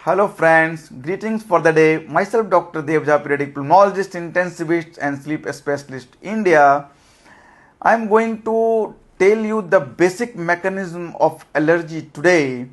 Hello friends, greetings for the day. Myself Dr. Devja, pediatric pulmonologist, intensivist and sleep specialist, India. I am going to tell you the basic mechanism of allergy today,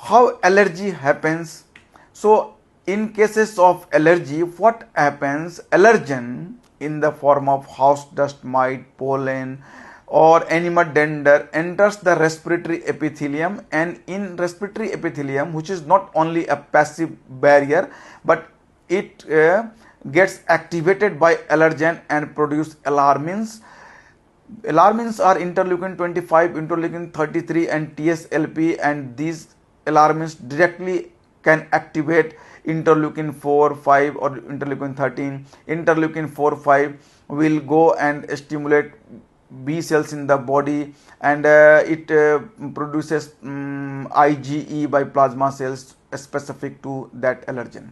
how allergy happens. So in cases of allergy, what happens? Allergen in the form of house dust mite, pollen or animal dander enters the respiratory epithelium, and in respiratory epithelium, which is not only a passive barrier but it gets activated by allergen and produce alarmins. Alarmins are interleukin 25, interleukin 33 and TSLP, and these alarmins directly can activate interleukin 4, 5 or interleukin 13. Interleukin 4, 5 will go and stimulate B cells in the body, and it produces IgE by plasma cells specific to that allergen.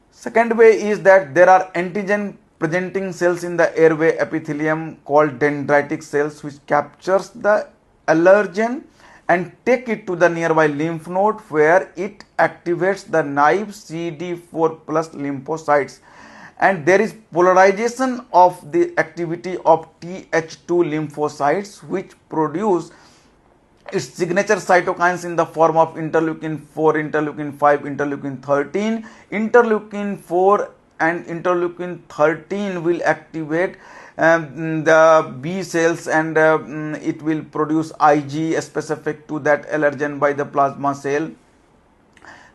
Second way is that there are antigen presenting cells in the airway epithelium called dendritic cells, which captures the allergen and take it to the nearby lymph node, where it activates the naive CD4 plus lymphocytes, and there is polarization of the activity of Th2 lymphocytes, which produce its signature cytokines in the form of interleukin 4, interleukin 5, interleukin 13. Interleukin 4 and interleukin 13 will activate the B cells, and it will produce Ig specific to that allergen by the plasma cell.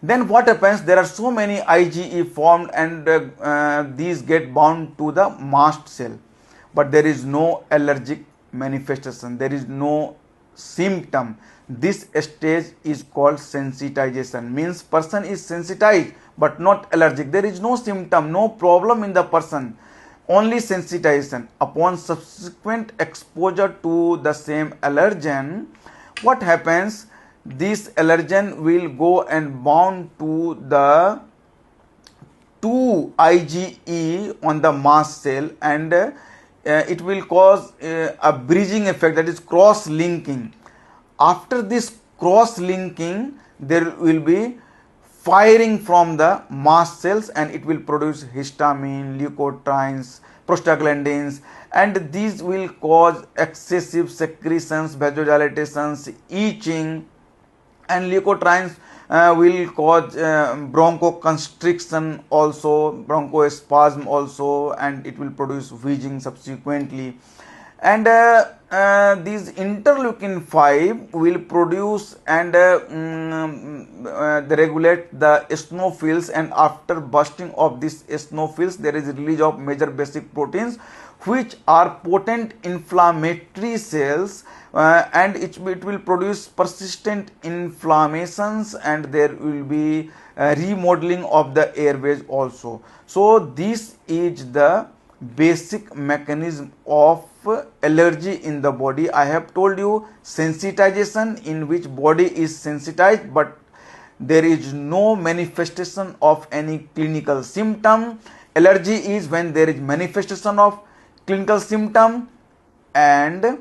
Then what happens? There are so many IgE formed, and these get bound to the mast cell, but there is no allergic manifestation, there is no symptom. This stage is called sensitization, means person is sensitized but not allergic. There is no symptom, no problem in the person, only sensitization. Upon subsequent exposure to the same allergen, what happens? This allergen will go and bound to the 2 IgE on the mast cell, and it will cause a bridging effect, that is cross linking. After this cross linking, there will be firing from the mast cells, and it will produce histamine, leukotrienes, prostaglandins, and these will cause excessive secretions, vasodilatations, itching, and leukotrienes will cause bronchoconstriction also, bronchospasm also, and it will produce wheezing subsequently. And these interleukin 5 will produce and they regulate the eosinophils, and after bursting of these eosinophils, there is release of major basic proteins, which are potent inflammatory cells, and it will produce persistent inflammations, and there will be remodeling of the airways also. So this is the basic mechanism of allergy in the body. I have told you sensitization, in which body is sensitized but there is no manifestation of any clinical symptom. Allergy is when there is manifestation of clinical symptom. And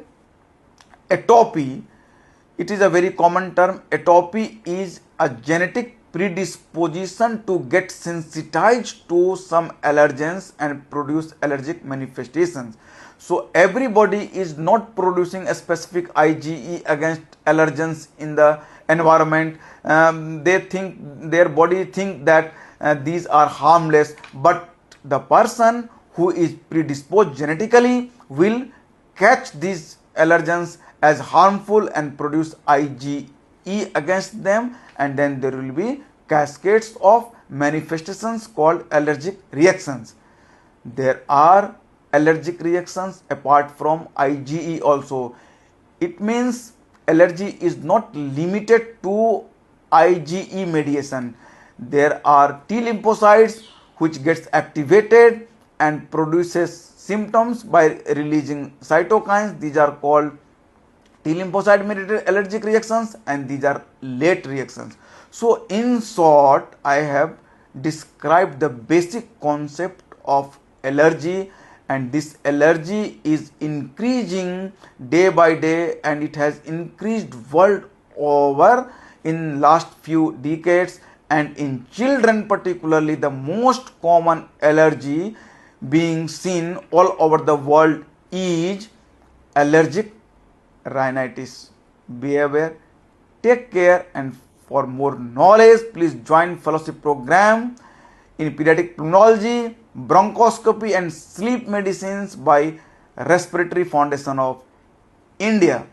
atopy, it is a very common term. Atopy is a genetic predisposition to get sensitized to some allergens and produce allergic manifestations. So everybody is not producing a specific IgE against allergens in the environment. They think, their body think that these are harmless, but the person who is predisposed genetically will catch these allergens as harmful and produce IgE against them, and then there will be cascades of manifestations called allergic reactions. There are allergic reactions apart from IgE also. It means allergy is not limited to IgE mediation. There are T lymphocytes which gets activated and produces symptoms by releasing cytokines. These are called T lymphocyte mediated allergic reactions, and these are late reactions. So in short, I have described the basic concept of allergy, and this allergy is increasing day by day, and it has increased world over in last few decades, and in children particularly the most common allergy being seen all over the world is allergic rhinitis. Be aware, take care, and for more knowledge please join fellowship program in pediatric pulmonology, bronchoscopy and sleep medicines by Respiratory Foundation of India.